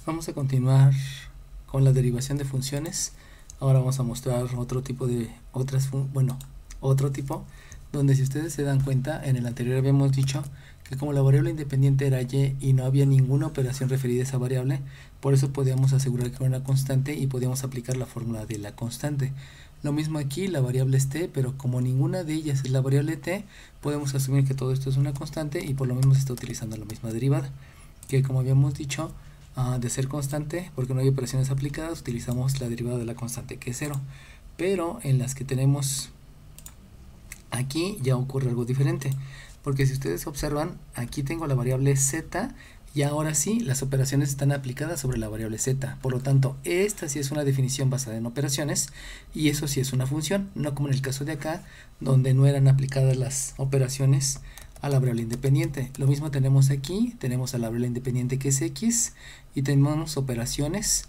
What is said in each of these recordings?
Vamos a continuar con la derivación de funciones. Ahora vamos a mostrar otro tipo de otro tipo donde, si ustedes se dan cuenta, en el anterior habíamos dicho que como la variable independiente era y no había ninguna operación referida a esa variable, por eso podíamos asegurar que era una constante y podíamos aplicar la fórmula de la constante. Lo mismo aquí, la variable es t, pero como ninguna de ellas es la variable t, podemos asumir que todo esto es una constante y por lo mismo se está utilizando la misma derivada, que como habíamos dicho, de ser constante, porque no hay operaciones aplicadas, utilizamos la derivada de la constante, que es 0. Pero en las que tenemos aquí ya ocurre algo diferente, porque si ustedes observan, aquí tengo la variable z y ahora sí las operaciones están aplicadas sobre la variable z. Por lo tanto, esta sí es una definición basada en operaciones y eso sí es una función, no como en el caso de acá, donde no eran aplicadas las operaciones a la variable independiente. Lo mismo tenemos aquí, tenemos a la variable independiente, que es x, y tenemos operaciones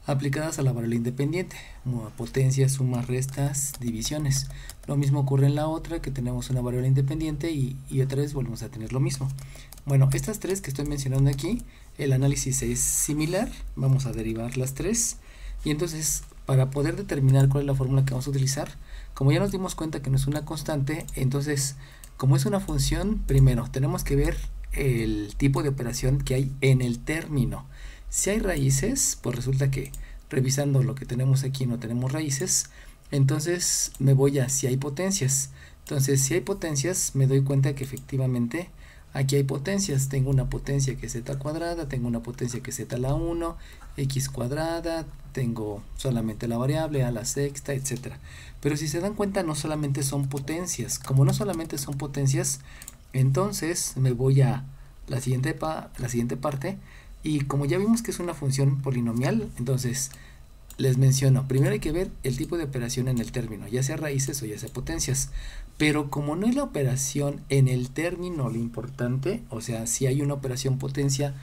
aplicadas a la variable independiente, como potencias, sumas, restas, divisiones. Lo mismo ocurre en la otra, que tenemos una variable independiente y otra vez volvemos a tener lo mismo. Bueno, estas tres que estoy mencionando aquí, el análisis es similar. Vamos a derivar las tres y entonces, para poder determinar cuál es la fórmula que vamos a utilizar, como ya nos dimos cuenta que no es una constante, entonces, como es una función, primero tenemos que ver el tipo de operación que hay en el término. Si hay raíces, pues resulta que revisando lo que tenemos aquí no tenemos raíces, entonces me voy a si hay potencias. Entonces, si hay potencias, me doy cuenta que efectivamente aquí hay potencias. Tengo una potencia que es z cuadrada, tengo una potencia que es z a la 1, x cuadrada, tengo solamente la variable a la sexta, etcétera. Pero si se dan cuenta, no solamente son potencias. Como no solamente son potencias, entonces me voy a la siguiente parte, y como ya vimos que es una función polinomial, entonces les menciono, primero hay que ver el tipo de operación en el término, ya sea raíces o ya sea potencias. Pero como no es la operación en el término lo importante, o sea, si hay una operación potencia,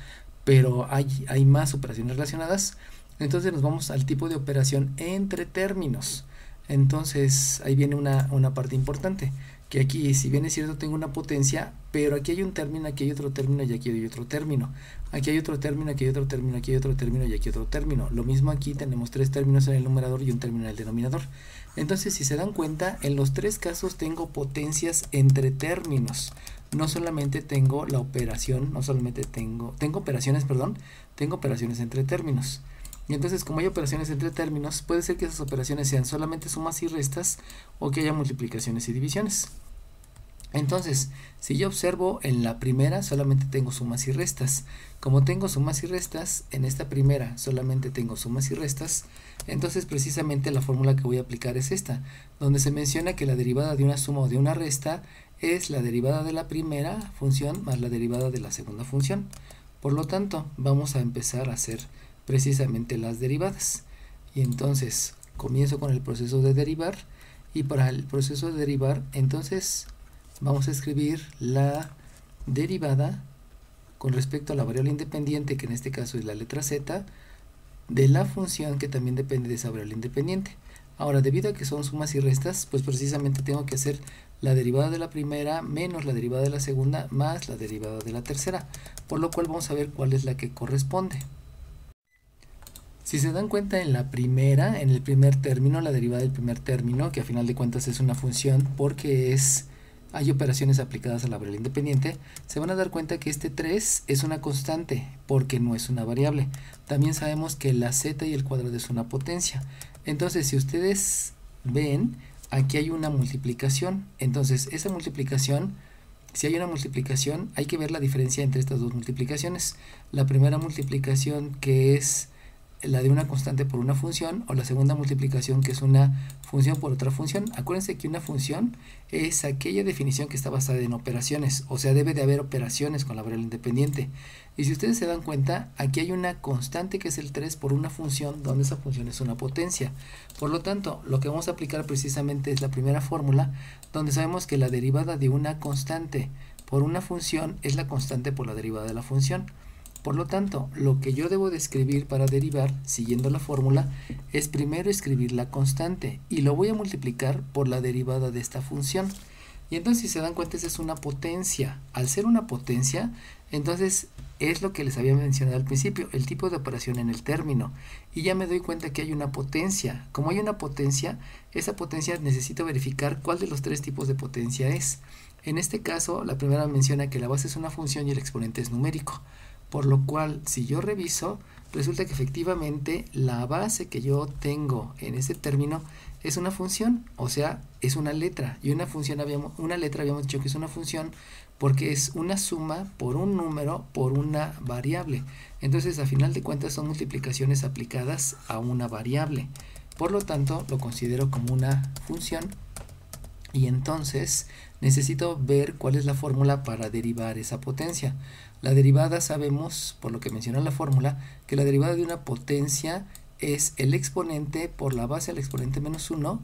pero hay más operaciones relacionadas, entonces nos vamos al tipo de operación entre términos. Entonces ahí viene una parte importante, que aquí, si bien es cierto, tengo una potencia, pero aquí hay un término, aquí hay otro término y aquí hay otro término. Aquí hay otro término, aquí hay otro término, aquí hay otro término y aquí otro término. Lo mismo aquí, tenemos tres términos en el numerador y un término en el denominador. Entonces, si se dan cuenta, en los tres casos tengo potencias entre términos. No solamente tengo la operación, no solamente tengo operaciones, perdón, tengo operaciones entre términos. Y entonces, como hay operaciones entre términos, puede ser que esas operaciones sean solamente sumas y restas o que haya multiplicaciones y divisiones. Entonces, si yo observo en la primera, solamente tengo sumas y restas. Como tengo sumas y restas, en esta primera solamente tengo sumas y restas, entonces precisamente la fórmula que voy a aplicar es esta, donde se menciona que la derivada de una suma o de una resta es la derivada de la primera función más la derivada de la segunda función. Por lo tanto, vamos a empezar a hacer precisamente las derivadas. Y entonces, comienzo con el proceso de derivar, y para el proceso de derivar, entonces vamos a escribir la derivada con respecto a la variable independiente, que en este caso es la letra z, de la función que también depende de esa variable independiente. Ahora, debido a que son sumas y restas, pues precisamente tengo que hacer la derivada de la primera menos la derivada de la segunda más la derivada de la tercera, por lo cual vamos a ver cuál es la que corresponde. Si se dan cuenta, en la primera, en el primer término, la derivada del primer término, que a final de cuentas es una función porque hay operaciones aplicadas a la variable independiente, se van a dar cuenta que este 3 es una constante porque no es una variable. También sabemos que la z y el cuadrado es una potencia. Entonces, si ustedes ven, aquí hay una multiplicación. Entonces, esa multiplicación, si hay una multiplicación, hay que ver la diferencia entre estas dos multiplicaciones. La primera multiplicación, que es la de una constante por una función, o la segunda multiplicación, que es una función por otra función. Acuérdense que una función es aquella definición que está basada en operaciones, o sea, debe de haber operaciones con la variable independiente. Y si ustedes se dan cuenta, aquí hay una constante que es el 3 por una función, donde esa función es una potencia. Por lo tanto, lo que vamos a aplicar precisamente es la primera fórmula, donde sabemos que la derivada de una constante por una función es la constante por la derivada de la función. Por lo tanto, lo que yo debo de escribir para derivar, siguiendo la fórmula, es primero escribir la constante y lo voy a multiplicar por la derivada de esta función. Y entonces, si se dan cuenta, esa es una potencia. Al ser una potencia, entonces es lo que les había mencionado al principio, el tipo de operación en el término. Y ya me doy cuenta que hay una potencia. Como hay una potencia, esa potencia necesito verificar cuál de los tres tipos de potencia es. En este caso, la primera menciona que la base es una función y el exponente es numérico. Por lo cual, si yo reviso, resulta que efectivamente la base que yo tengo en ese término es una función, o sea, es una letra. Y una letra habíamos dicho que es una función porque es una suma por un número por una variable. Entonces, a final de cuentas, son multiplicaciones aplicadas a una variable. Por lo tanto, lo considero como una función. Y entonces, necesito ver cuál es la fórmula para derivar esa potencia. La derivada, sabemos, por lo que menciona la fórmula, que la derivada de una potencia es el exponente por la base al exponente menos 1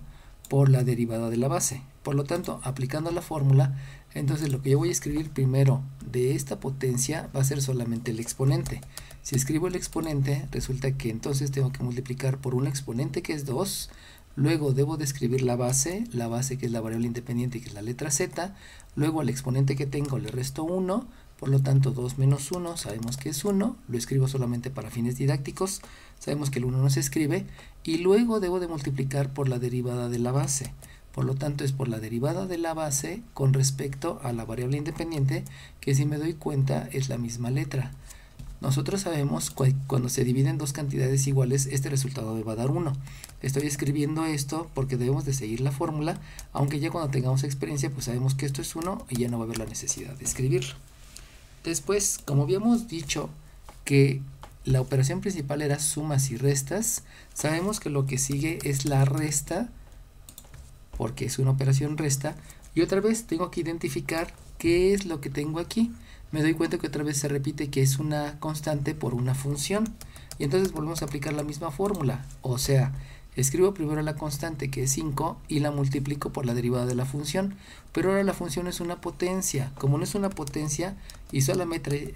por la derivada de la base. Por lo tanto, aplicando la fórmula, entonces lo que yo voy a escribir primero de esta potencia va a ser solamente el exponente. Si escribo el exponente, resulta que entonces tengo que multiplicar por un exponente que es 2, luego debo de escribir la base que es la variable independiente, que es la letra z, luego al exponente que tengo le resto 1, por lo tanto 2 menos 1 sabemos que es 1, lo escribo solamente para fines didácticos, sabemos que el 1 no se escribe, y luego debo de multiplicar por la derivada de la base. Por lo tanto es por la derivada de la base con respecto a la variable independiente, que si me doy cuenta es la misma letra. Nosotros sabemos que cuando se dividen dos cantidades iguales, este resultado me va a dar 1. Estoy escribiendo esto porque debemos de seguir la fórmula, aunque ya cuando tengamos experiencia pues sabemos que esto es 1 y ya no va a haber la necesidad de escribirlo. Después, como habíamos dicho que la operación principal era sumas y restas, sabemos que lo que sigue es la resta, porque es una operación resta, y otra vez tengo que identificar qué es lo que tengo aquí. Me doy cuenta que otra vez se repite que es una constante por una función, y entonces volvemos a aplicar la misma fórmula, o sea, escribo primero la constante que es 5 y la multiplico por la derivada de la función, pero ahora la función es una potencia. Como no es una potencia y solamente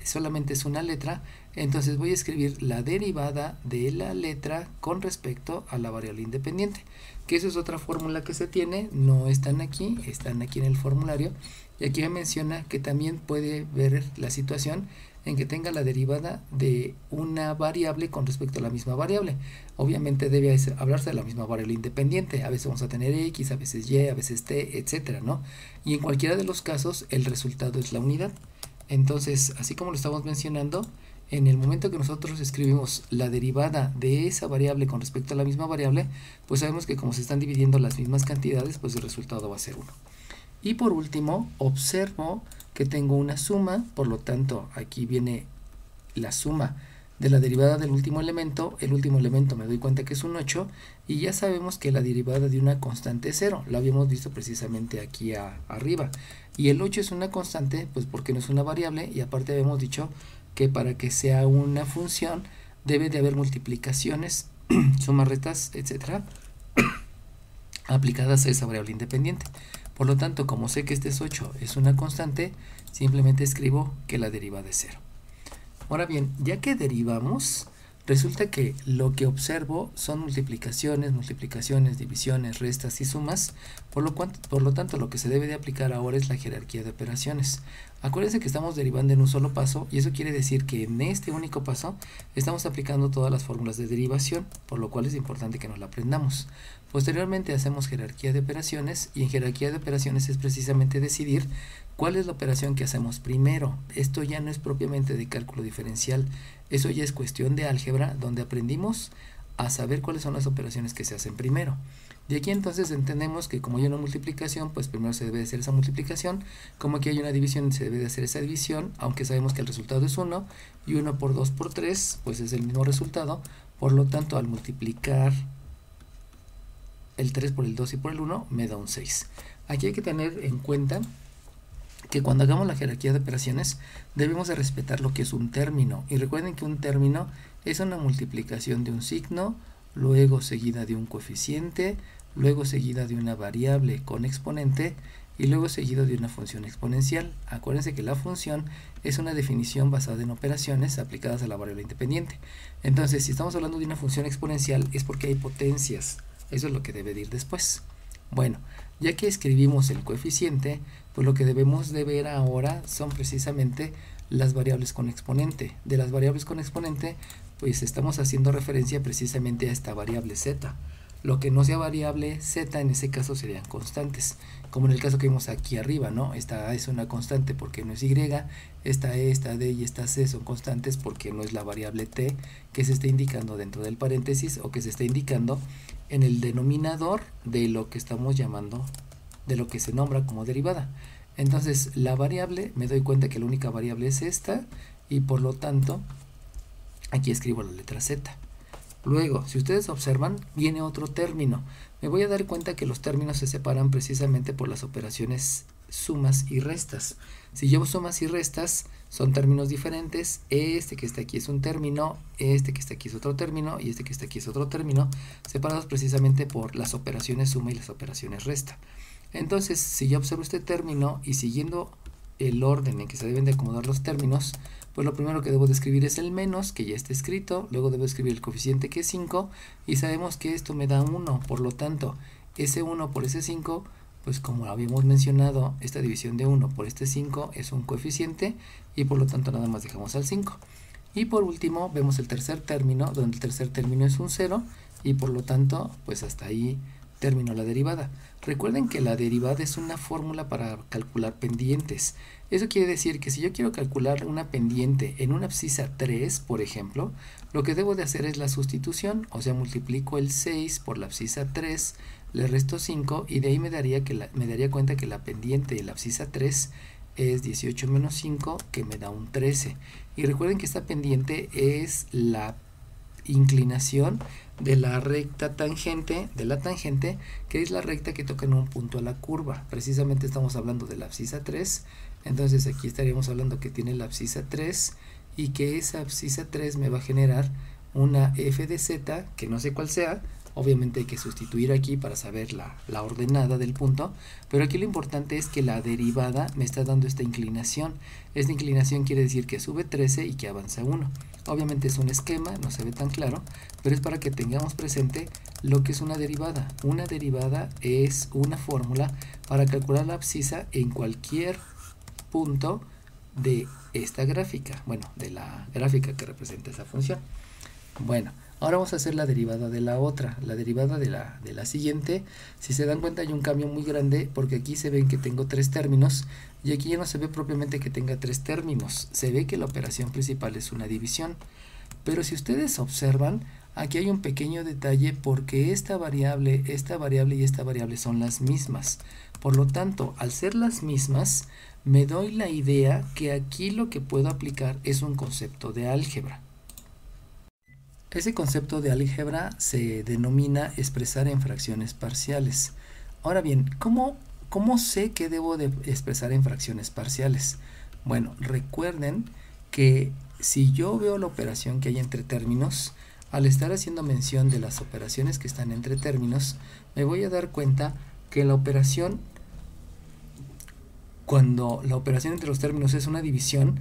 es una letra, entonces voy a escribir la derivada de la letra con respecto a la variable independiente, que eso es otra fórmula que se tiene, no están aquí en el formulario, y aquí me menciona que también puede ver la situación en que tenga la derivada de una variable con respecto a la misma variable. Obviamente debe hablarse de la misma variable independiente. A veces vamos a tener x, a veces y, a veces t, etcétera, ¿no? Y en cualquiera de los casos el resultado es la unidad. Entonces, así como lo estamos mencionando, en el momento que nosotros escribimos la derivada de esa variable con respecto a la misma variable, pues sabemos que como se están dividiendo las mismas cantidades, pues el resultado va a ser 1. Y por último, observo que tengo una suma, por lo tanto aquí viene la suma de la derivada del último elemento. El último elemento me doy cuenta que es un 8, y ya sabemos que la derivada de una constante es 0, lo habíamos visto precisamente aquí arriba, y el 8 es una constante pues porque no es una variable, y aparte habíamos dicho que para que sea una función debe de haber multiplicaciones, sumas, restas, etcétera, aplicadas a esa variable independiente. Por lo tanto, como sé que este es 8 es una constante, simplemente escribo que la derivada es 0. Ahora bien, ya que derivamos, resulta que lo que observo son multiplicaciones, divisiones, restas y sumas, por lo tanto lo que se debe de aplicar ahora es la jerarquía de operaciones. Acuérdense que estamos derivando en un solo paso, y eso quiere decir que en este único paso estamos aplicando todas las fórmulas de derivación, por lo cual es importante que nos la aprendamos. Posteriormente hacemos jerarquía de operaciones, y en jerarquía de operaciones es precisamente decidir cuál es la operación que hacemos primero. Esto ya no es propiamente de cálculo diferencial, eso ya es cuestión de álgebra, donde aprendimos a saber cuáles son las operaciones que se hacen primero. De aquí entonces entendemos que como hay una multiplicación, pues primero se debe de hacer esa multiplicación, como aquí hay una división, se debe de hacer esa división, aunque sabemos que el resultado es 1, y 1 por 2 por 3, pues es el mismo resultado. Por lo tanto, al multiplicar el 3 por el 2 y por el 1, me da un 6. Aquí hay que tener en cuenta que cuando hagamos la jerarquía de operaciones debemos de respetar lo que es un término, y recuerden que un término es una multiplicación de un signo, luego seguida de un coeficiente, luego seguida de una variable con exponente, y luego seguido de una función exponencial. Acuérdense que la función es una definición basada en operaciones aplicadas a la variable independiente. Entonces, si estamos hablando de una función exponencial es porque hay potencias, eso es lo que debe de ir después. Bueno, ya que escribimos el coeficiente, pues lo que debemos de ver ahora son precisamente las variables con exponente. De las variables con exponente, pues estamos haciendo referencia precisamente a esta variable z. Lo que no sea variable z en ese caso serían constantes, como en el caso que vimos aquí arriba, ¿no? Esta a es una constante porque no es y, esta e, esta d y esta c son constantes porque no es la variable t que se está indicando dentro del paréntesis o que se está indicando en el denominador de lo que estamos llamando, de lo que se nombra como derivada. Entonces la variable, me doy cuenta que la única variable es esta y por lo tanto aquí escribo la letra z. Luego, si ustedes observan, viene otro término. Me voy a dar cuenta que los términos se separan precisamente por las operaciones sumas y restas. Si llevo sumas y restas, son términos diferentes. Este que está aquí es un término, este que está aquí es otro término y este que está aquí es otro término, separados precisamente por las operaciones suma y las operaciones resta. Entonces, si yo observo este término y siguiendo el orden en que se deben de acomodar los términos, pues lo primero que debo de escribir es el menos, que ya está escrito, luego debo escribir el coeficiente que es 5 y sabemos que esto me da 1, por lo tanto, ese 1 por ese 5, pues como habíamos mencionado, esta división de 1 por este 5 es un coeficiente y por lo tanto nada más dejamos al 5. Y por último vemos el tercer término, donde el tercer término es un 0 y por lo tanto, pues hasta ahí terminó la derivada. Recuerden que la derivada es una fórmula para calcular pendientes. Eso quiere decir que si yo quiero calcular una pendiente en una abscisa 3, por ejemplo, lo que debo de hacer es la sustitución, o sea, multiplico el 6 por la abscisa 3, le resto 5 y de ahí me daría cuenta que la pendiente de la abscisa 3 es 18 menos 5, que me da un 13. Y recuerden que esta pendiente es la inclinación de la recta tangente, que es la recta que toca en un punto a la curva. Precisamente estamos hablando de la abscisa 3, entonces aquí estaríamos hablando que tiene la abscisa 3 y que esa abscisa 3 me va a generar una f de z, que no sé cuál sea. Obviamente hay que sustituir aquí para saber la ordenada del punto, pero aquí lo importante es que la derivada me está dando esta inclinación. Esta inclinación quiere decir que sube 13 y que avanza 1. Obviamente es un esquema, no se ve tan claro, pero es para que tengamos presente lo que es una derivada. Una derivada es una fórmula para calcular la abscisa en cualquier punto de esta gráfica, bueno, de la gráfica que representa esa función. Bueno, ahora vamos a hacer la derivada de la otra, la derivada de la siguiente. Si se dan cuenta hay un cambio muy grande porque aquí se ven que tengo 3 términos y aquí ya no se ve propiamente que tenga 3 términos. Se ve que la operación principal es una división. Pero si ustedes observan, aquí hay un pequeño detalle porque esta variable y esta variable son las mismas. Por lo tanto, al ser las mismas, me doy la idea que aquí lo que puedo aplicar es un concepto de álgebra. Ese concepto de álgebra se denomina expresar en fracciones parciales. Ahora bien, ¿cómo sé que debo de expresar en fracciones parciales? Bueno, recuerden que si yo veo la operación que hay entre términos, al estar haciendo mención de las operaciones que están entre términos, me voy a dar cuenta que la operación, cuando la operación entre los términos es una división,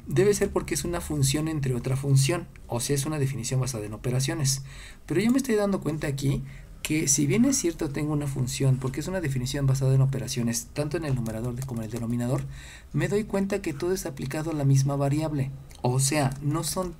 debe ser porque es una función entre otra función, o sea, es una definición basada en operaciones. Pero yo me estoy dando cuenta aquí que si bien es cierto tengo una función, porque es una definición basada en operaciones, tanto en el numerador como en el denominador, me doy cuenta que todo es aplicado a la misma variable. O sea, no son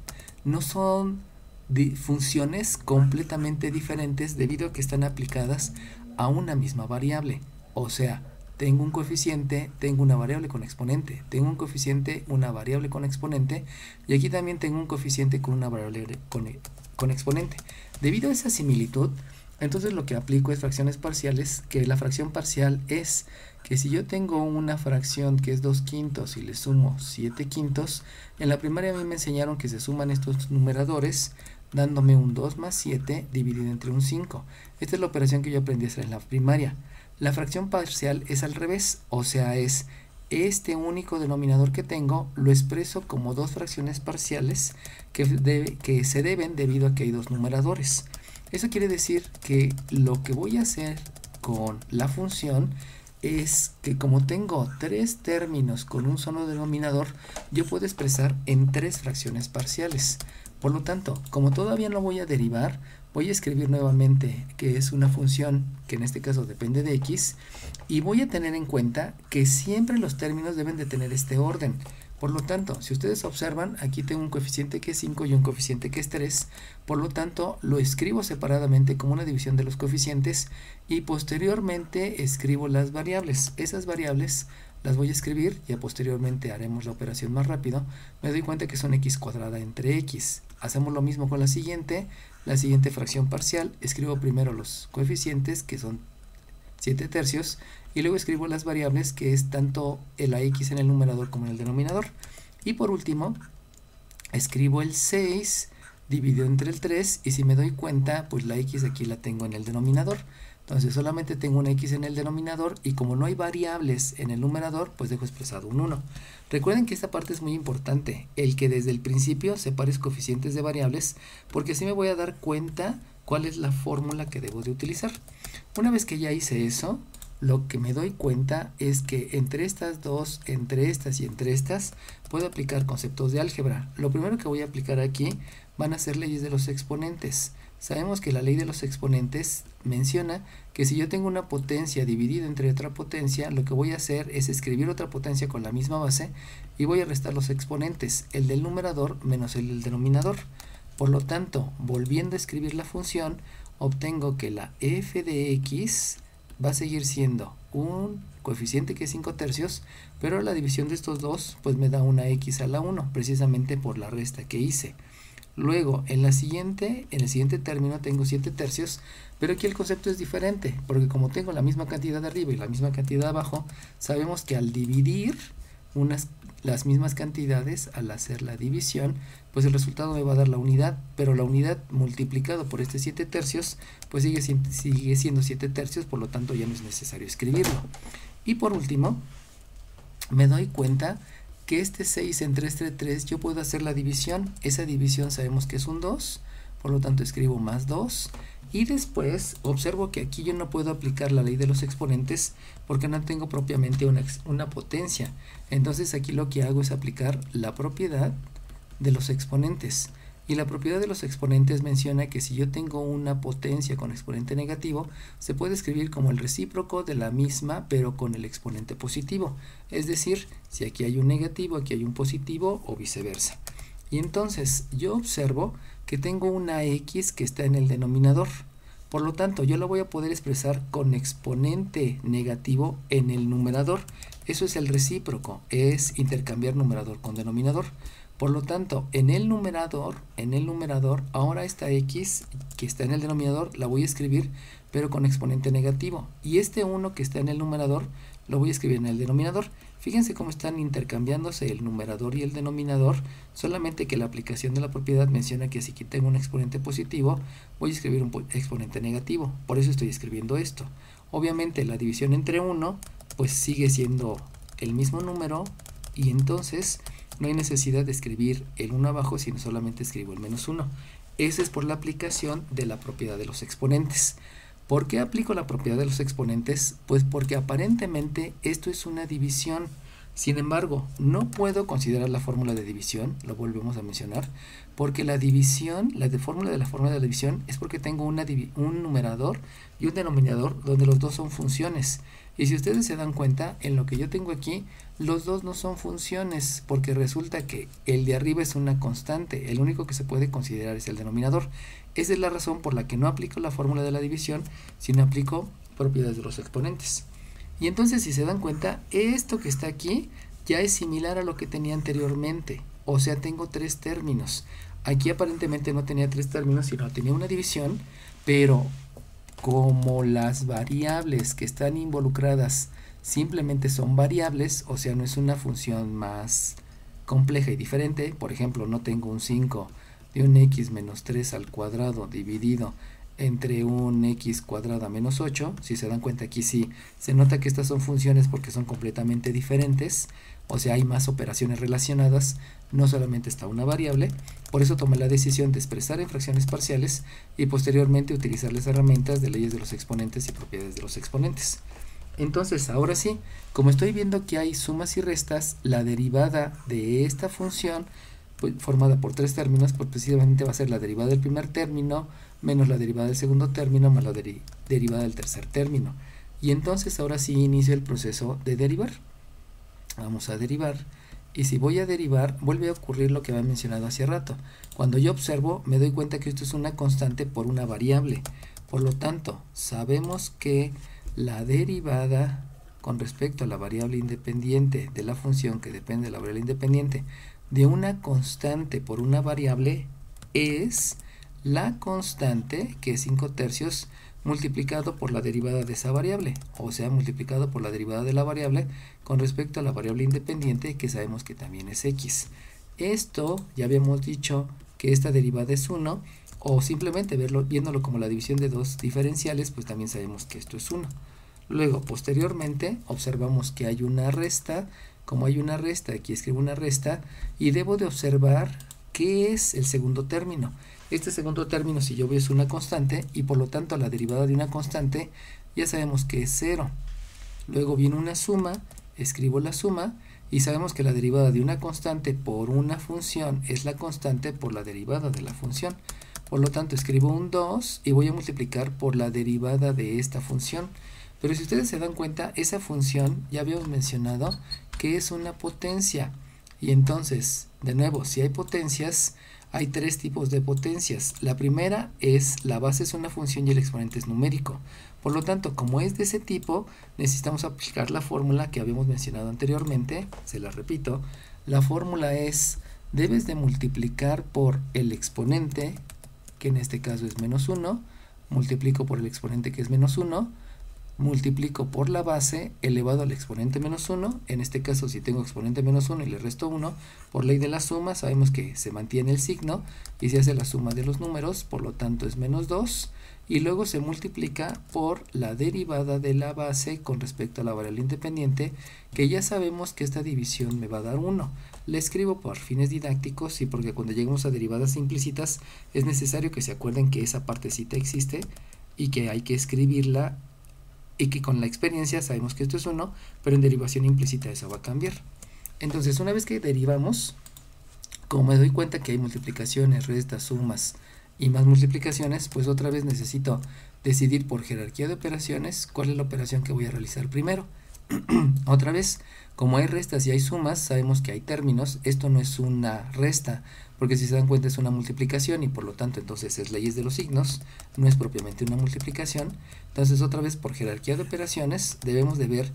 funciones completamente diferentes debido a que están aplicadas a una misma variable. O sea, tengo un coeficiente, tengo una variable con exponente, tengo un coeficiente, una variable con exponente, y aquí también tengo un coeficiente con una variable con exponente. Debido a esa similitud, entonces lo que aplico es fracciones parciales, que la fracción parcial es que si yo tengo una fracción que es 2/5 y le sumo 7/5, en la primaria a mí me enseñaron que se suman estos numeradores dándome un 2 más 7 dividido entre un 5. Esta es la operación que yo aprendí a hacer en la primaria. La fracción parcial es al revés, o sea, es este único denominador que tengo, lo expreso como dos fracciones parciales que se deben debido a que hay dos numeradores. Eso quiere decir que lo que voy a hacer con la función es que como tengo 3 términos con un solo denominador, yo puedo expresar en 3 fracciones parciales. Por lo tanto, como todavía no voy a derivar, voy a escribir nuevamente que es una función que en este caso depende de x, y voy a tener en cuenta que siempre los términos deben de tener este orden. Por lo tanto, si ustedes observan, aquí tengo un coeficiente que es 5 y un coeficiente que es 3. Por lo tanto, lo escribo separadamente como una división de los coeficientes y posteriormente escribo las variables. Esas variables las voy a escribir, ya posteriormente haremos la operación más rápido. Me doy cuenta que son x cuadrada entre x. Hacemos lo mismo con la siguiente fracción parcial. Escribo primero los coeficientes, que son 7 tercios, y luego escribo las variables, que es tanto la x en el numerador como en el denominador. Y por último, escribo el 6 dividido entre el 3, y si me doy cuenta, pues la x aquí la tengo en el denominador. Entonces solamente tengo una x en el denominador, y como no hay variables en el numerador, pues dejo expresado un 1. Recuerden que esta parte es muy importante, el que desde el principio separes coeficientes de variables, porque así me voy a dar cuenta cuál es la fórmula que debo de utilizar. Una vez que ya hice eso, lo que me doy cuenta es que entre estas dos, entre estas y entre estas, puedo aplicar conceptos de álgebra. Lo primero que voy a aplicar aquí van a ser leyes de los exponentes. Sabemos que la ley de los exponentes menciona que si yo tengo una potencia dividida entre otra potencia, lo que voy a hacer es escribir otra potencia con la misma base y voy a restar los exponentes, el del numerador menos el del denominador. Por lo tanto, volviendo a escribir la función, obtengo que la f de x va a seguir siendo un coeficiente que es 5 tercios, pero la división de estos dos pues me da una x a la 1, precisamente por la resta que hice. Luego, en el siguiente término tengo 7 tercios, pero aquí el concepto es diferente, porque como tengo la misma cantidad de arriba y la misma cantidad de abajo, sabemos que al dividir las mismas cantidades, al hacer la división, pues el resultado me va a dar la unidad, pero la unidad multiplicado por este 7 tercios, pues sigue siendo 7 tercios, por lo tanto ya no es necesario escribirlo. Y por último, me doy cuenta que este 6 entre este 3 yo puedo hacer la división. Esa división sabemos que es un 2, por lo tanto escribo más 2, y después observo que aquí yo no puedo aplicar la ley de los exponentes porque no tengo propiamente una potencia. Entonces aquí lo que hago es aplicar la propiedad de los exponentes, y la propiedad de los exponentes menciona que si yo tengo una potencia con exponente negativo, se puede escribir como el recíproco de la misma, pero con el exponente positivo. Es decir, si aquí hay un negativo, aquí hay un positivo, o viceversa. Y entonces yo observo que tengo una x que está en el denominador. Por lo tanto, yo la voy a poder expresar con exponente negativo en el numerador. Eso es el recíproco, es intercambiar numerador con denominador. Por lo tanto, en el numerador, ahora esta x que está en el denominador la voy a escribir, pero con exponente negativo. Y este 1 que está en el numerador lo voy a escribir en el denominador. Fíjense cómo están intercambiándose el numerador y el denominador, solamente que la aplicación de la propiedad menciona que si aquí tengo un exponente positivo, voy a escribir un exponente negativo. Por eso estoy escribiendo esto. Obviamente la división entre 1, pues sigue siendo el mismo número, y entonces no hay necesidad de escribir el 1 abajo, sino solamente escribo el menos 1. Esa es por la aplicación de la propiedad de los exponentes. ¿Por qué aplico la propiedad de los exponentes? Pues porque aparentemente esto es una división. Sin embargo, no puedo considerar la fórmula de división, lo volvemos a mencionar, porque la división, la fórmula de la división es porque tengo un numerador y un denominador donde los dos son funciones. Y si ustedes se dan cuenta, en lo que yo tengo aquí, los dos no son funciones, porque resulta que el de arriba es una constante, el único que se puede considerar es el denominador. Esa es la razón por la que no aplico la fórmula de la división, sino aplico propiedades de los exponentes. Y entonces, si se dan cuenta, esto que está aquí ya es similar a lo que tenía anteriormente, o sea, tengo 3 términos. Aquí aparentemente no tenía 3 términos, sino tenía una división, pero como las variables que están involucradas simplemente son variables, o sea, no es una función más compleja y diferente. Por ejemplo, no tengo un 5 de un x menos 3 al cuadrado dividido entre un x cuadrado menos 8. Si se dan cuenta, aquí sí se nota que estas son funciones porque son completamente diferentes, o sea, hay más operaciones relacionadas, no solamente está una variable. Por eso tomé la decisión de expresar en fracciones parciales y posteriormente utilizar las herramientas de leyes de los exponentes y propiedades de los exponentes. Entonces, ahora sí, como estoy viendo que hay sumas y restas, la derivada de esta función, pues, formada por 3 términos, pues precisamente va a ser la derivada del primer término menos la derivada del segundo término más la derivada del tercer término. Y entonces ahora sí inicio el proceso de derivar. Vamos a derivar Y si voy a derivar, vuelve a ocurrir lo que había mencionado hace rato. Cuando yo observo, me doy cuenta que esto es una constante por una variable. Por lo tanto, sabemos que la derivada con respecto a la variable independiente de la función que depende de la variable independiente de una constante por una variable es la constante, que es 5/3, multiplicado por la derivada de esa variable, o sea, multiplicado por la derivada de la variable con respecto a la variable independiente, que sabemos que también es x. Esto ya habíamos dicho que esta derivada es 1, o simplemente viéndolo como la división de dos diferenciales, pues también sabemos que esto es 1. Luego, posteriormente, observamos que hay una resta. Como hay una resta, aquí escribo una resta, y debo de observar qué es el segundo término. Este segundo término, si yo veo, es una constante, y por lo tanto la derivada de una constante ya sabemos que es 0. Luego viene una suma, escribo la suma, y sabemos que la derivada de una constante por una función es la constante por la derivada de la función. Por lo tanto, escribo un 2 y voy a multiplicar por la derivada de esta función. Pero si ustedes se dan cuenta, esa función ya habíamos mencionado que es una potencia. Y entonces, de nuevo, si hay potencias, hay tres tipos de potencias. La primera es, la base es una función y el exponente es numérico. Por lo tanto, como es de ese tipo, necesitamos aplicar la fórmula que habíamos mencionado anteriormente. Se la repito. La fórmula es, debes de multiplicar por el exponente, que en este caso es menos 1, multiplico por el exponente que es menos 1, multiplico por la base elevado al exponente menos 1, en este caso si tengo exponente menos 1 y le resto 1, por ley de la suma sabemos que se mantiene el signo y se hace la suma de los números, por lo tanto es menos 2, y luego se multiplica por la derivada de la base con respecto a la variable independiente, que ya sabemos que esta división me va a dar 1. Le escribo por fines didácticos y porque cuando lleguemos a derivadas implícitas es necesario que se acuerden que esa partecita existe y que hay que escribirla, y que con la experiencia sabemos que esto es 1, pero en derivación implícita eso va a cambiar. Entonces, una vez que derivamos, como me doy cuenta que hay multiplicaciones, restas, sumas y más multiplicaciones, pues otra vez necesito decidir por jerarquía de operaciones cuál es la operación que voy a realizar primero. Otra vez, como hay restas y hay sumas, sabemos que hay términos. Esto no es una resta, porque si se dan cuenta es una multiplicación y por lo tanto entonces es leyes de los signos, no es propiamente una multiplicación. Entonces otra vez por jerarquía de operaciones debemos de ver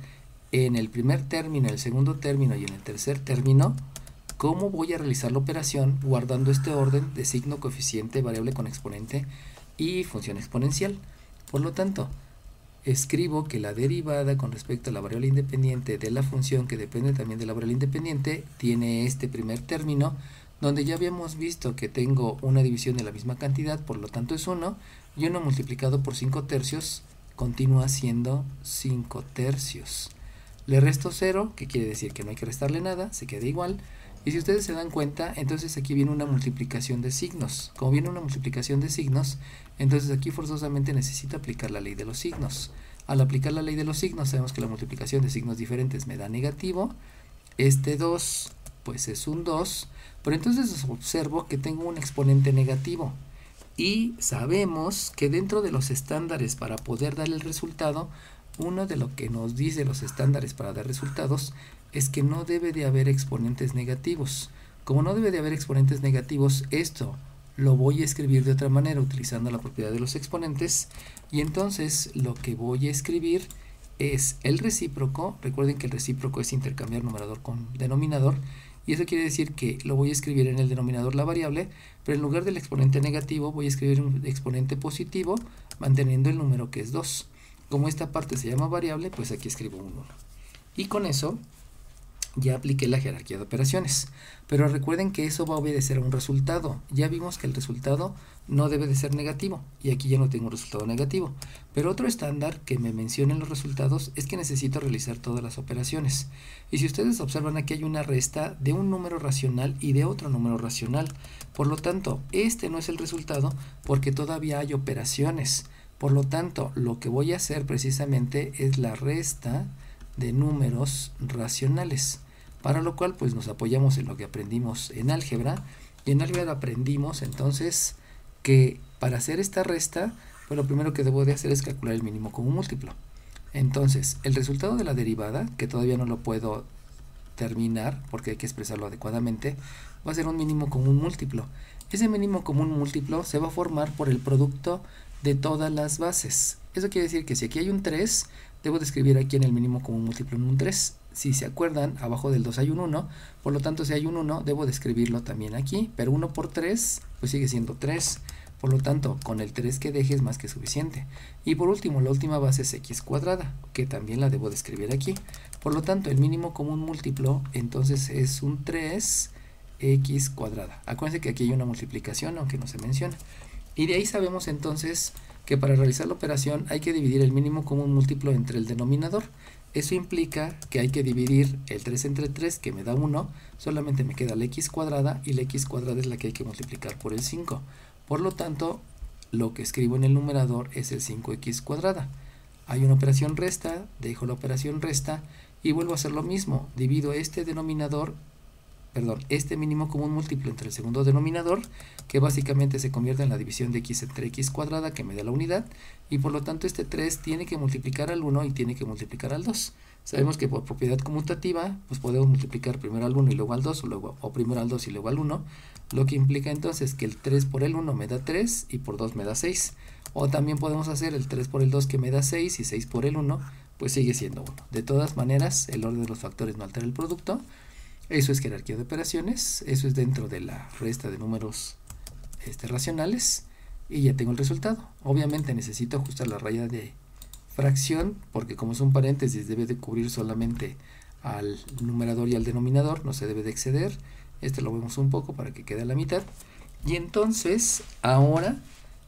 en el primer término, en el segundo término y en el tercer término cómo voy a realizar la operación guardando este orden de signo, coeficiente, variable con exponente y función exponencial. Por lo tanto, escribo que la derivada con respecto a la variable independiente de la función que depende también de la variable independiente tiene este primer término, donde ya habíamos visto que tengo una división de la misma cantidad, por lo tanto es 1, y 1 multiplicado por 5/3 continúa siendo 5/3. Le resto 0, que quiere decir que no hay que restarle nada, se queda igual. Y si ustedes se dan cuenta, entonces aquí viene una multiplicación de signos. Como viene una multiplicación de signos, entonces aquí forzosamente necesito aplicar la ley de los signos. Al aplicar la ley de los signos, sabemos que la multiplicación de signos diferentes me da negativo. Este 2, pues es un 2, pero entonces observo que tengo un exponente negativo. Y sabemos que dentro de los estándares para poder dar el resultado, uno de lo que nos dice los estándares para dar resultados es que no debe de haber exponentes negativos. Como no debe de haber exponentes negativos, esto lo voy a escribir de otra manera utilizando la propiedad de los exponentes, y entonces lo que voy a escribir es el recíproco. Recuerden que el recíproco es intercambiar numerador con denominador, y eso quiere decir que lo voy a escribir en el denominador la variable, pero en lugar del exponente negativo voy a escribir un exponente positivo manteniendo el número que es 2. Como esta parte se llama variable, pues aquí escribo un 1. Y con eso ya apliqué la jerarquía de operaciones. Pero recuerden que eso va a obedecer a un resultado. Ya vimos que el resultado no debe de ser negativo, y aquí ya no tengo un resultado negativo. Pero otro estándar que me menciona en los resultados es que necesito realizar todas las operaciones. Y si ustedes observan, aquí hay una resta de un número racional y de otro número racional. Por lo tanto, este no es el resultado porque todavía hay operaciones. Por lo tanto, lo que voy a hacer precisamente es la resta de números racionales, para lo cual pues nos apoyamos en lo que aprendimos en álgebra. Y en álgebra aprendimos entonces que para hacer esta resta, pues lo primero que debo de hacer es calcular el mínimo común múltiplo. Entonces el resultado de la derivada, que todavía no lo puedo terminar, porque hay que expresarlo adecuadamente, va a ser un mínimo común múltiplo. Ese mínimo común múltiplo se va a formar por el producto de todas las bases. Eso quiere decir que si aquí hay un 3, debo de escribir aquí en el mínimo común múltiplo en un 3. Si se acuerdan, abajo del 2 hay un 1, por lo tanto si hay un 1 debo de escribirlo también aquí, pero 1 por 3 pues sigue siendo 3. Por lo tanto, con el 3 que deje es más que suficiente. Y por último, la última base es x cuadrada, que también la debo de escribir aquí. Por lo tanto, el mínimo común múltiplo entonces es un 3x cuadrada. Acuérdense que aquí hay una multiplicación, aunque no se menciona. Y de ahí sabemos entonces que para realizar la operación hay que dividir el mínimo común múltiplo entre el denominador. Eso implica que hay que dividir el 3 entre 3, que me da 1, solamente me queda la x cuadrada, y la x cuadrada es la que hay que multiplicar por el 5. Por lo tanto, lo que escribo en el numerador es el 5x cuadrada. Hay una operación resta, dejo la operación resta y vuelvo a hacer lo mismo. Divido este mínimo común múltiplo entre el segundo denominador, que básicamente se convierte en la división de x entre x cuadrada, que me da la unidad, y por lo tanto este 3 tiene que multiplicar al 1 y tiene que multiplicar al 2. Sabemos que por propiedad conmutativa, pues podemos multiplicar primero al 1 y luego al 2, o primero al 2 y luego al 1, lo que implica entonces que el 3 por el 1 me da 3 y por 2 me da 6. O también podemos hacer el 3 por el 2 que me da 6 y 6 por el 1, pues sigue siendo 1. De todas maneras, el orden de los factores no altera el producto. Eso es jerarquía de operaciones, eso es dentro de la resta de números racionales, y ya tengo el resultado. Obviamente necesito ajustar la raya de fracción, porque como es un paréntesis debe de cubrir solamente al numerador y al denominador, no se debe de exceder. Lo vemos un poco para que quede a la mitad. Y entonces ahora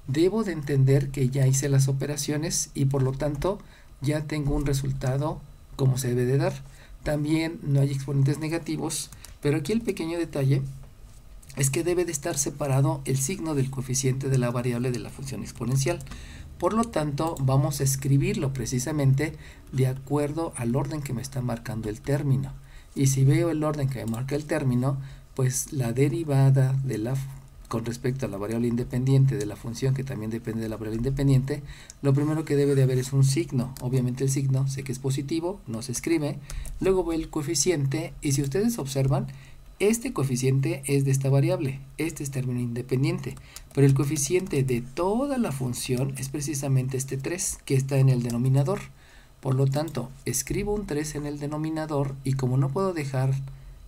debo de entender que ya hice las operaciones y por lo tanto ya tengo un resultado como se debe de dar. También no hay exponentes negativos, pero aquí el pequeño detalle es que debe de estar separado el signo del coeficiente de la variable de la función exponencial. Por lo tanto, vamos a escribirlo precisamente de acuerdo al orden que me está marcando el término. Y si veo el orden que me marca el término, pues la derivada con respecto a la variable independiente de la función, que también depende de la variable independiente, lo primero que debe de haber es un signo. Obviamente el signo sé que es positivo, no se escribe. Luego veo el coeficiente y si ustedes observan, este coeficiente es de esta variable, este es término independiente, pero el coeficiente de toda la función es precisamente este 3 que está en el denominador. Por lo tanto, escribo un 3 en el denominador y como no puedo dejar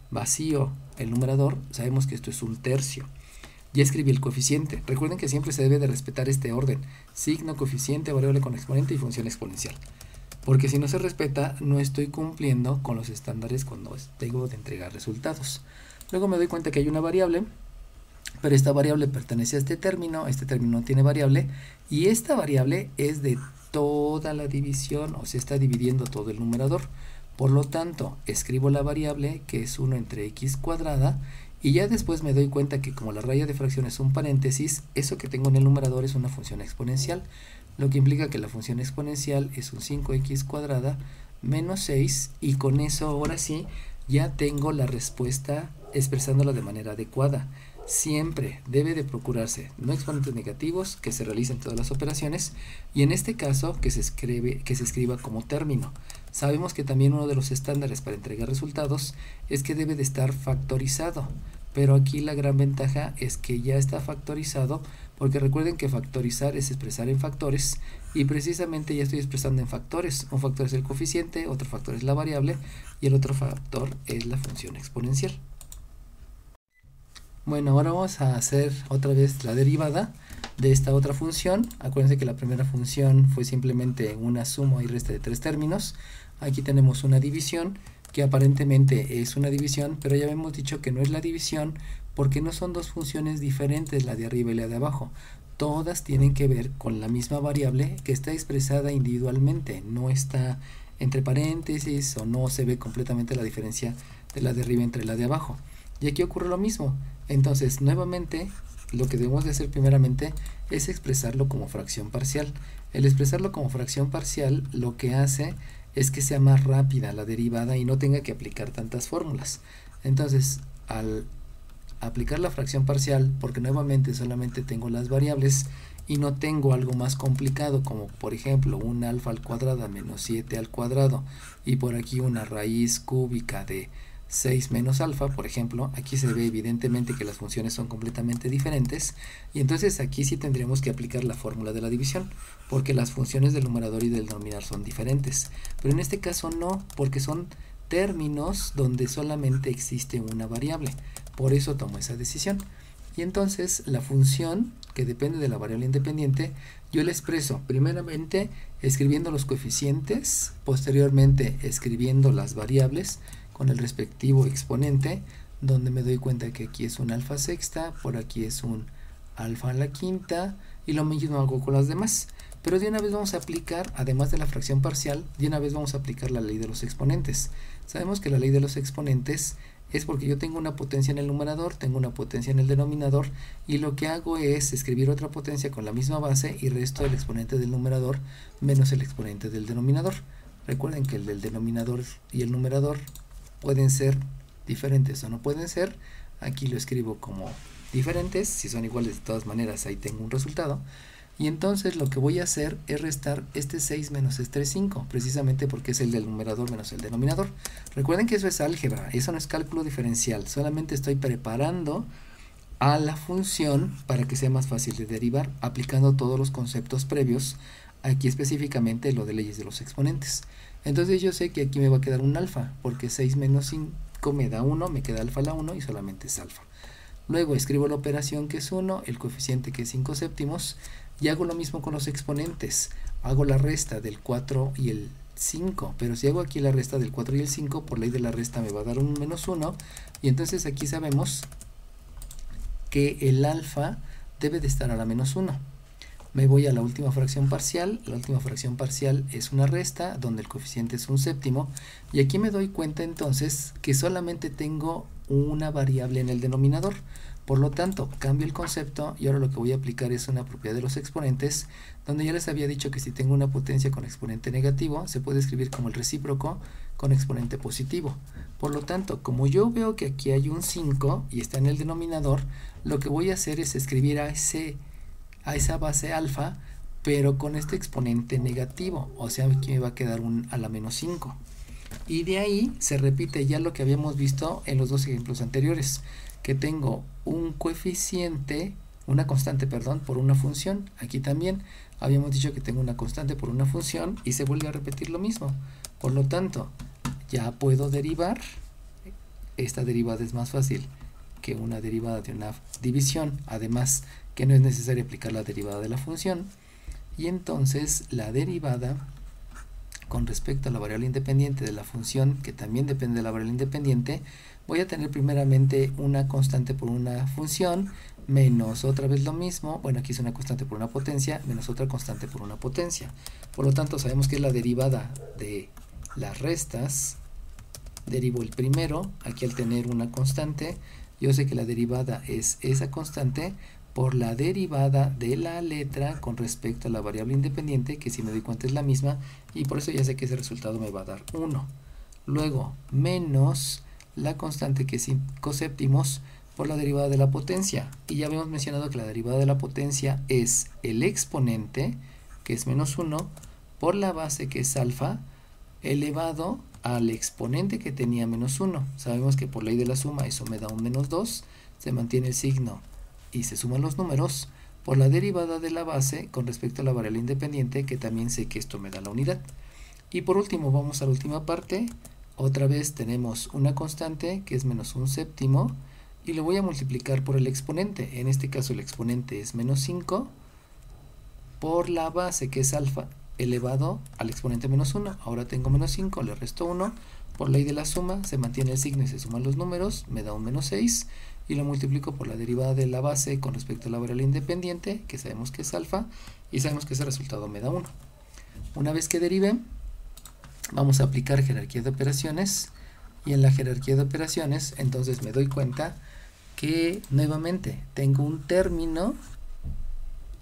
vacío el numerador, sabemos que esto es un tercio. Ya escribí el coeficiente. Recuerden que siempre se debe de respetar este orden: signo, coeficiente, variable con exponente y función exponencial. Porque si no se respeta, no estoy cumpliendo con los estándares cuando tengo de entregar resultados. Luego me doy cuenta que hay una variable, pero esta variable pertenece a este término no tiene variable, y esta variable es de toda la división, o sea, está dividiendo todo el numerador. Por lo tanto, escribo la variable, que es 1 entre x cuadrada, y ya después me doy cuenta que como la raya de fracción es un paréntesis, eso que tengo en el numerador es una función exponencial, lo que implica que la función exponencial es un 5x cuadrada menos 6, y con eso ahora sí ya tengo la respuesta expresándola de manera adecuada. Siempre debe de procurarse no exponentes negativos, que se realicen todas las operaciones, y en este caso que se escriba como término. Sabemos que también uno de los estándares para entregar resultados es que debe de estar factorizado, pero aquí la gran ventaja es que ya está factorizado, porque recuerden que factorizar es expresar en factores, y precisamente ya estoy expresando en factores. Un factor es el coeficiente, otro factor es la variable, y el otro factor es la función exponencial. Bueno, ahora vamos a hacer otra vez la derivada de esta otra función. Acuérdense que la primera función fue simplemente una suma y resta de 3 términos. Aquí tenemos una división, que aparentemente es una división, pero ya hemos dicho que no es la división porque no son dos funciones diferentes, la de arriba y la de abajo. Todas tienen que ver con la misma variable que está expresada individualmente, no está entre paréntesis o no se ve completamente la diferencia de la de arriba entre la de abajo. Y aquí ocurre lo mismo. Entonces, nuevamente, lo que debemos de hacer primeramente es expresarlo como fracción parcial. El expresarlo como fracción parcial lo que hace es que sea más rápida la derivada y no tenga que aplicar tantas fórmulas. Entonces, al aplicar la fracción parcial, porque nuevamente solamente tengo las variables y no tengo algo más complicado como por ejemplo un alfa al cuadrado menos 7 al cuadrado y por aquí una raíz cúbica de 6 menos alfa, por ejemplo, aquí se ve evidentemente que las funciones son completamente diferentes, y entonces aquí sí tendríamos que aplicar la fórmula de la división, porque las funciones del numerador y del denominador son diferentes, pero en este caso no, porque son términos donde solamente existe una variable, por eso tomo esa decisión. Y entonces la función que depende de la variable independiente, yo la expreso primeramente escribiendo los coeficientes, posteriormente escribiendo las variables con el respectivo exponente, donde me doy cuenta que aquí es un alfa sexta, por aquí es un alfa a la quinta, y lo mismo hago con las demás. Pero de una vez vamos a aplicar, además de la fracción parcial, de una vez vamos a aplicar la ley de los exponentes. Sabemos que la ley de los exponentes es porque yo tengo una potencia en el numerador, tengo una potencia en el denominador, y lo que hago es escribir otra potencia con la misma base y resto el exponente del numerador menos el exponente del denominador. Recuerden que el del denominador y el numerador pueden ser diferentes o no pueden ser. Aquí lo escribo como diferentes, si son iguales de todas maneras ahí tengo un resultado. Y entonces lo que voy a hacer es restar este 6 menos este 5, precisamente porque es el del numerador menos el denominador. Recuerden que eso es álgebra, eso no es cálculo diferencial, solamente estoy preparando a la función para que sea más fácil de derivar, aplicando todos los conceptos previos, aquí específicamente lo de leyes de los exponentes. Entonces yo sé que aquí me va a quedar un alfa, porque 6 menos 5 me da 1, me queda alfa a la 1 y solamente es alfa. Luego escribo la operación que es 1, el coeficiente que es 5 séptimos, y hago lo mismo con los exponentes. Hago la resta del 4 y el 5, pero si hago aquí la resta del 4 y el 5, por ley de la resta me va a dar un menos 1, y entonces aquí sabemos que el alfa debe de estar a la menos 1. Me voy a la última fracción parcial. La última fracción parcial es una resta donde el coeficiente es un séptimo, y aquí me doy cuenta entonces que solamente tengo una variable en el denominador. Por lo tanto, cambio el concepto y ahora lo que voy a aplicar es una propiedad de los exponentes, donde ya les había dicho que si tengo una potencia con exponente negativo, se puede escribir como el recíproco con exponente positivo. Por lo tanto, como yo veo que aquí hay un 5 y está en el denominador, lo que voy a hacer es escribir a esa base alfa, pero con este exponente negativo, o sea, aquí me va a quedar un a la menos 5. Y de ahí se repite ya lo que habíamos visto en los dos ejemplos anteriores, que tengo un coeficiente, una constante, perdón, por una función. Aquí también habíamos dicho que tengo una constante por una función y se vuelve a repetir lo mismo. Por lo tanto, ya puedo derivar. Esta derivada es más fácil que una derivada de una división, además que no es necesario aplicar la derivada de la función. Y entonces la derivada con respecto a la variable independiente de la función, que también depende de la variable independiente, voy a tener primeramente una constante por una función, menos otra vez lo mismo, bueno, aquí es una constante por una potencia, menos otra constante por una potencia. Por lo tanto, sabemos que es la derivada de las restas. Derivo el primero, aquí al tener una constante, yo sé que la derivada es esa constante por la derivada de la letra con respecto a la variable independiente, que si me doy cuenta es la misma, y por eso ya sé que ese resultado me va a dar 1. Luego, menos la constante que es 5 séptimos por la derivada de la potencia, y ya habíamos mencionado que la derivada de la potencia es el exponente, que es menos 1, por la base, que es alfa, elevado al exponente que tenía menos 1. Sabemos que por ley de la suma eso me da un menos 2, se mantiene el signo y se suman los números, por la derivada de la base con respecto a la variable independiente, que también sé que esto me da la unidad. Y por último vamos a la última parte. Otra vez tenemos una constante que es menos un séptimo y lo voy a multiplicar por el exponente. En este caso el exponente es menos 5 por la base, que es alfa, elevado al exponente menos 1. Ahora tengo menos 5, le resto 1, por ley de la suma se mantiene el signo y se suman los números, me da un menos 6, y lo multiplico por la derivada de la base con respecto a la variable independiente, que sabemos que es alfa, y sabemos que ese resultado me da 1. Una vez que derive, vamos a aplicar jerarquía de operaciones, y en la jerarquía de operaciones entonces me doy cuenta que nuevamente tengo un término,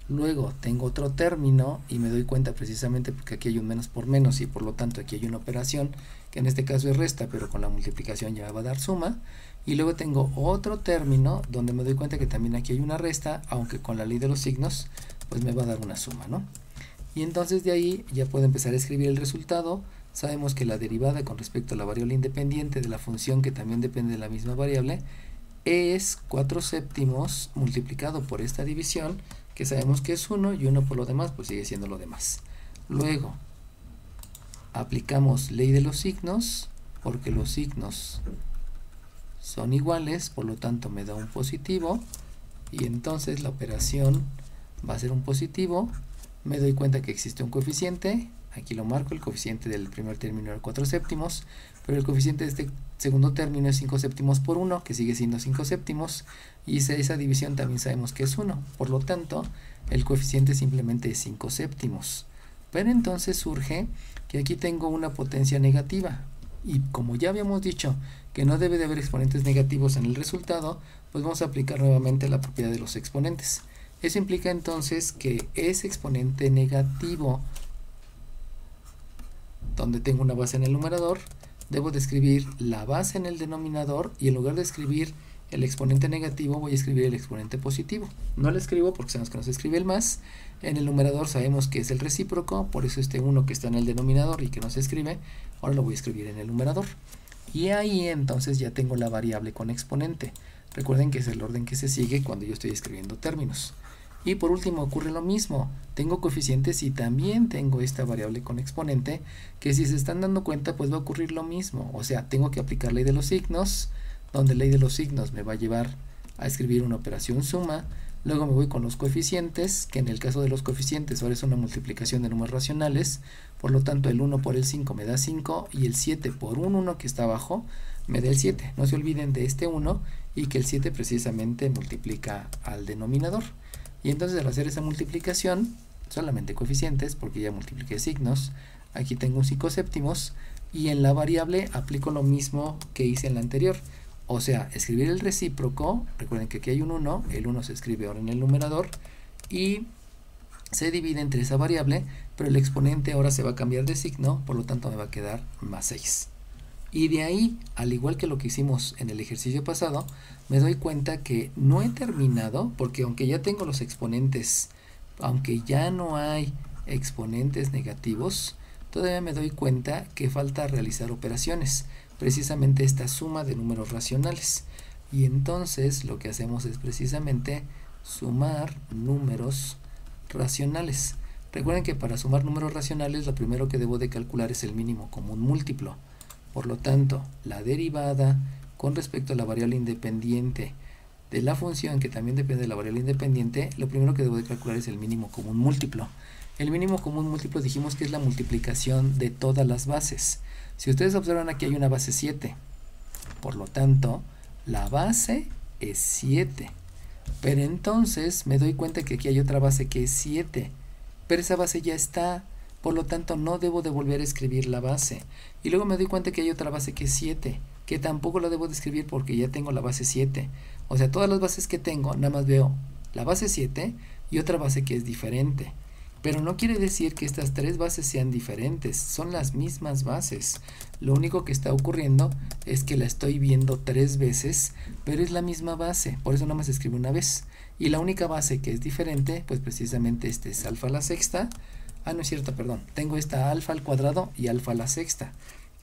luego tengo otro término, y me doy cuenta precisamente porque aquí hay un menos por menos y por lo tanto aquí hay una operación que en este caso es resta, pero con la multiplicación ya va a dar suma, y luego tengo otro término donde me doy cuenta que también aquí hay una resta, aunque con la ley de los signos pues me va a dar una suma, ¿no? Y entonces de ahí ya puedo empezar a escribir el resultado sabemos que la derivada con respecto a la variable independiente de la función que también depende de la misma variable es 4 séptimos multiplicado por esta división, que sabemos que es 1, y 1 por lo demás, pues sigue siendo lo demás. Luego, aplicamos ley de los signos, porque los signos son iguales, por lo tanto me da un positivo, y entonces la operación va a ser un positivo. Me doy cuenta que existe un coeficiente, aquí lo marco, el coeficiente del primer término era 4 séptimos, pero el coeficiente de este segundo término es 5 séptimos por 1, que sigue siendo 5 séptimos, y esa división también sabemos que es 1, por lo tanto el coeficiente simplemente es 5 séptimos. Pero entonces surge que aquí tengo una potencia negativa, y como ya habíamos dicho que no debe de haber exponentes negativos en el resultado, pues vamos a aplicar nuevamente la propiedad de los exponentes. Eso implica entonces que ese exponente negativo, donde tengo una base en el numerador, debo de escribir la base en el denominador, y en lugar de escribir el exponente negativo voy a escribir el exponente positivo. No lo escribo porque sabemos que no se escribe el más. En el numerador sabemos que es el recíproco, por eso este 1 que está en el denominador y que no se escribe, ahora lo voy a escribir en el numerador. Y ahí entonces ya tengo la variable con exponente. Recuerden que es el orden que se sigue cuando yo estoy escribiendo términos. Y por último ocurre lo mismo, tengo coeficientes y también tengo esta variable con exponente, que si se están dando cuenta pues va a ocurrir lo mismo. O sea, tengo que aplicar ley de los signos, donde ley de los signos me va a llevar a escribir una operación suma. Luego me voy con los coeficientes, que en el caso de los coeficientes ahora es una multiplicación de números racionales, por lo tanto el 1 por el 5 me da 5, y el 7 por un 1 que está abajo me da el 7. No se olviden de este 1 y que el 7 precisamente multiplica al denominador. Y entonces al hacer esa multiplicación, solamente coeficientes, porque ya multipliqué signos, aquí tengo un 5 séptimos, y en la variable aplico lo mismo que hice en la anterior. O sea, escribir el recíproco, recuerden que aquí hay un 1, el 1 se escribe ahora en el numerador, y se divide entre esa variable, pero el exponente ahora se va a cambiar de signo, por lo tanto me va a quedar más 6. Y de ahí, al igual que lo que hicimos en el ejercicio pasado, me doy cuenta que no he terminado, porque aunque ya tengo los exponentes, aunque ya no hay exponentes negativos, todavía me doy cuenta que falta realizar operaciones, precisamente esta suma de números racionales. Y entonces lo que hacemos es precisamente sumar números racionales. Recuerden que para sumar números racionales lo primero que debo de calcular es el mínimo común múltiplo. Por lo tanto, la derivada con respecto a la variable independiente de la función, que también depende de la variable independiente, lo primero que debo de calcular es el mínimo común múltiplo. El mínimo común múltiplo dijimos que es la multiplicación de todas las bases. Si ustedes observan, aquí hay una base 7. Por lo tanto, la base es 7. Pero entonces me doy cuenta que aquí hay otra base que es 7. Pero esa base ya está. Por lo tanto, no debo de volver a escribir la base. Y luego me doy cuenta que hay otra base que es 7, que tampoco la debo de escribir porque ya tengo la base 7. O sea, todas las bases que tengo, nada más veo la base 7 y otra base que es diferente. Pero no quiere decir que estas tres bases sean diferentes, son las mismas bases. Lo único que está ocurriendo es que la estoy viendo 3 veces, pero es la misma base, por eso nada más escribo una vez. Y la única base que es diferente, pues precisamente este es alfa a la sexta. No es cierto, perdón. Tengo esta alfa al cuadrado y alfa a la sexta.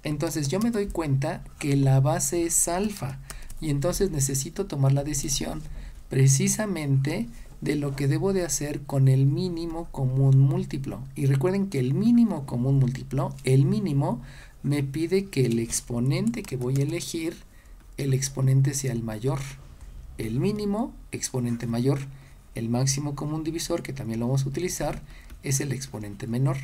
Entonces yo me doy cuenta que la base es alfa. Y entonces necesito tomar la decisión precisamente de lo que debo de hacer con el mínimo común múltiplo. Y recuerden que el mínimo común múltiplo, el mínimo, me pide que el exponente que voy a elegir, el exponente sea el mayor. El mínimo, exponente mayor. El máximo común divisor, que también lo vamos a utilizar, es el exponente menor.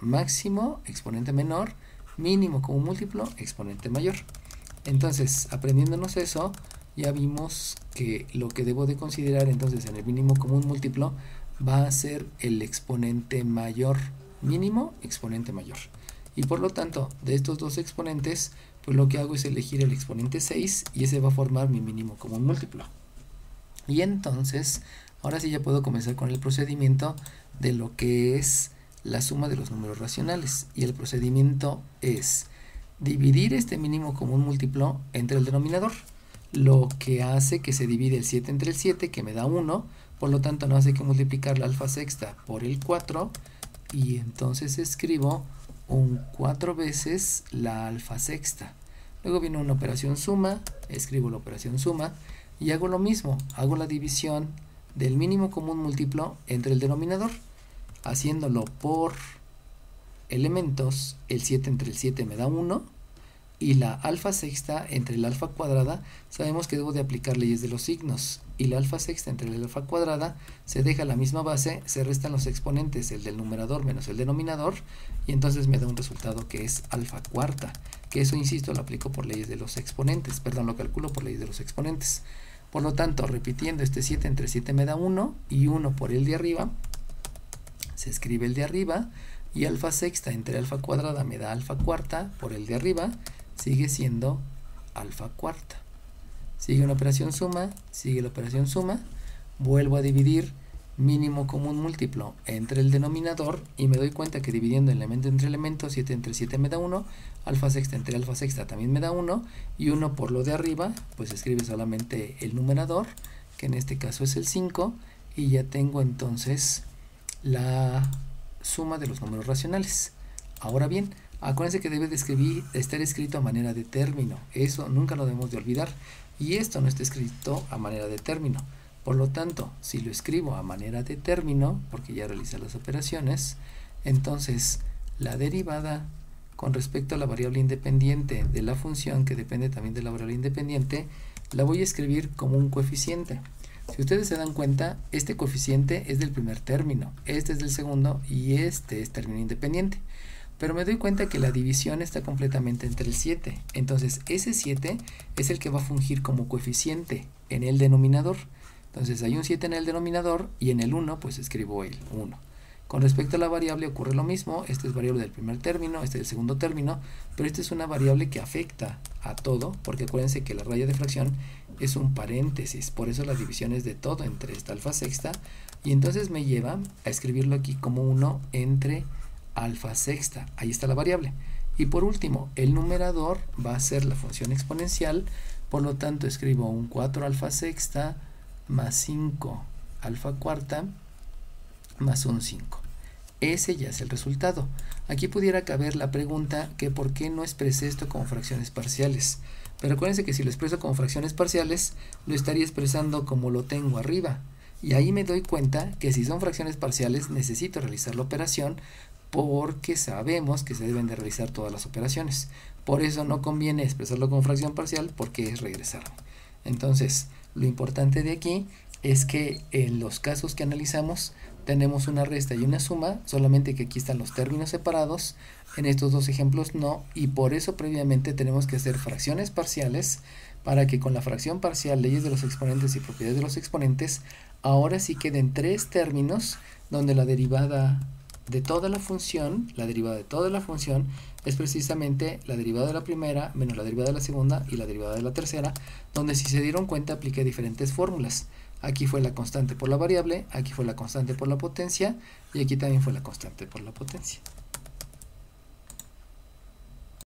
Máximo, exponente menor, mínimo común múltiplo, exponente mayor. Entonces, aprendiéndonos eso, ya vimos que lo que debo de considerar entonces en el mínimo común múltiplo va a ser el exponente mayor. Mínimo, exponente mayor. Y por lo tanto, de estos dos exponentes, pues lo que hago es elegir el exponente 6 y ese va a formar mi mínimo común múltiplo. Y entonces, ahora sí ya puedo comenzar con el procedimiento de lo que es la suma de los números racionales. Y el procedimiento es dividir este mínimo común múltiplo entre el denominador, lo que hace que se divide el 7 entre el 7, que me da 1, por lo tanto no hace que multiplicar la alfa sexta por el 4, y entonces escribo un 4 veces la alfa sexta. Luego viene una operación suma, escribo la operación suma y hago lo mismo, hago la división del mínimo común múltiplo entre el denominador, haciéndolo por elementos. El 7 entre el 7 me da 1 y la alfa sexta entre la alfa cuadrada, sabemos que debo de aplicar leyes de los signos, y la alfa sexta entre la alfa cuadrada se deja la misma base, se restan los exponentes, el del numerador menos el denominador, y entonces me da un resultado que es alfa cuarta, que eso, insisto, lo aplico por leyes de los exponentes, perdón, lo calculo por leyes de los exponentes. Por lo tanto, repitiendo, este 7 entre 7 me da 1, y 1 por el de arriba, se escribe el de arriba, y alfa sexta entre alfa cuadrada me da alfa cuarta, por el de arriba, sigue siendo alfa cuarta. Sigue una operación suma, sigue la operación suma, vuelvo a dividir mínimo común múltiplo entre el denominador y me doy cuenta que dividiendo elemento entre elemento, 7 entre 7 me da 1, alfa sexta entre alfa sexta también me da 1, y 1 por lo de arriba, pues escribe solamente el numerador, que en este caso es el 5, y ya tengo entonces la suma de los números racionales. Ahora bien, acuérdense que debe de estar escrito a manera de término, eso nunca lo debemos de olvidar, y esto no está escrito a manera de término. Por lo tanto, si lo escribo a manera de término, porque ya realicé las operaciones, entonces la derivada con respecto a la variable independiente de la función, que depende también de la variable independiente, la voy a escribir como un coeficiente. Si ustedes se dan cuenta, este coeficiente es del primer término, este es del segundo y este es término independiente. Pero me doy cuenta que la división está completamente entre el 7. Entonces ese 7 es el que va a fungir como coeficiente en el denominador. Entonces hay un 7 en el denominador y en el 1 pues escribo el 1. Con respecto a la variable ocurre lo mismo. Esta es variable del primer término, este es del segundo término, pero esta es una variable que afecta a todo, porque acuérdense que la raya de fracción es un paréntesis, por eso la división es de todo entre esta alfa sexta, y entonces me lleva a escribirlo aquí como 1 entre alfa sexta, ahí está la variable. Y por último, el numerador va a ser la función exponencial, por lo tanto escribo un 4 alfa sexta más 5 alfa cuarta más un 5. Ese ya es el resultado. Aquí pudiera caber la pregunta que por qué no expresé esto como fracciones parciales. Pero acuérdense que si lo expreso como fracciones parciales, lo estaría expresando como lo tengo arriba. Y ahí me doy cuenta que si son fracciones parciales necesito realizar la operación, porque sabemos que se deben de realizar todas las operaciones. Por eso no conviene expresarlo como fracción parcial, porque es regresarme. Entonces, lo importante de aquí es que en los casos que analizamos tenemos una resta y una suma, solamente que aquí están los términos separados, en estos dos ejemplos no, y por eso previamente tenemos que hacer fracciones parciales para que con la fracción parcial, leyes de los exponentes y propiedades de los exponentes, ahora sí queden tres términos donde la derivada de toda la función, es precisamente la derivada de la primera menos la derivada de la segunda y la derivada de la tercera, donde si se dieron cuenta apliqué diferentes fórmulas. Aquí fue la constante por la variable, aquí fue la constante por la potencia y aquí también fue la constante por la potencia.